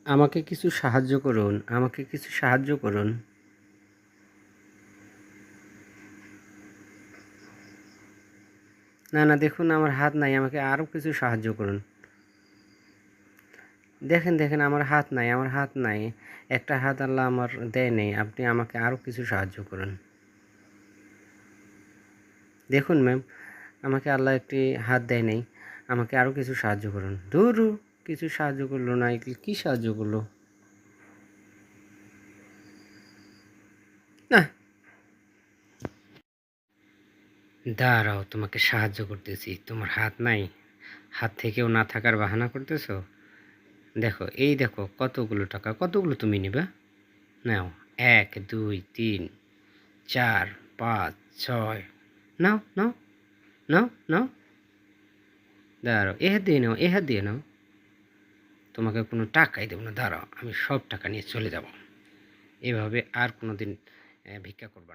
আমাকে কিছু সাহায্য করুন, আমাকে কিছু সাহায্য করুন। না, না, দেখুন আমার হাত নাই, আমাকে আরও কিছু সাহায্য করুন। দেখেন, দেখেন আমার হাত নাই, আমার হাত নাই। একটা হাত আল্লাহ আমার দেয় নেই, আপনি আমাকে আরও কিছু সাহায্য করুন। দেখুন ম্যাম, আমাকে আল্লাহ একটি হাত দেয় নেই, আমাকে আরও কিছু সাহায্য করুন। ধুরু, কিছু সাহায্য করলো না, কি সাহায্য করলো? না, দাঁড়াও, তোমাকে সাহায্য করতেছি। তোমার হাত নাই, হাত থেকেও না থাকার বাহানা করতেছো। দেখো, এই দেখো কতগুলো টাকা, কতগুলো তুমি নিবে? নাও, 1, 2, 3, 4, 5, 6। নাও, নাও, নাও, নাও। দাঁড়াও, এ হাত দিয়ে নাও, এ হাত দিয়ে নাও। তোমাকে কোনো টাকাই দেবো না, দাঁড়াও, আমি সব টাকা নিয়ে চলে যাব। এভাবে আর কোনো দিন ভিক্ষা করবা না।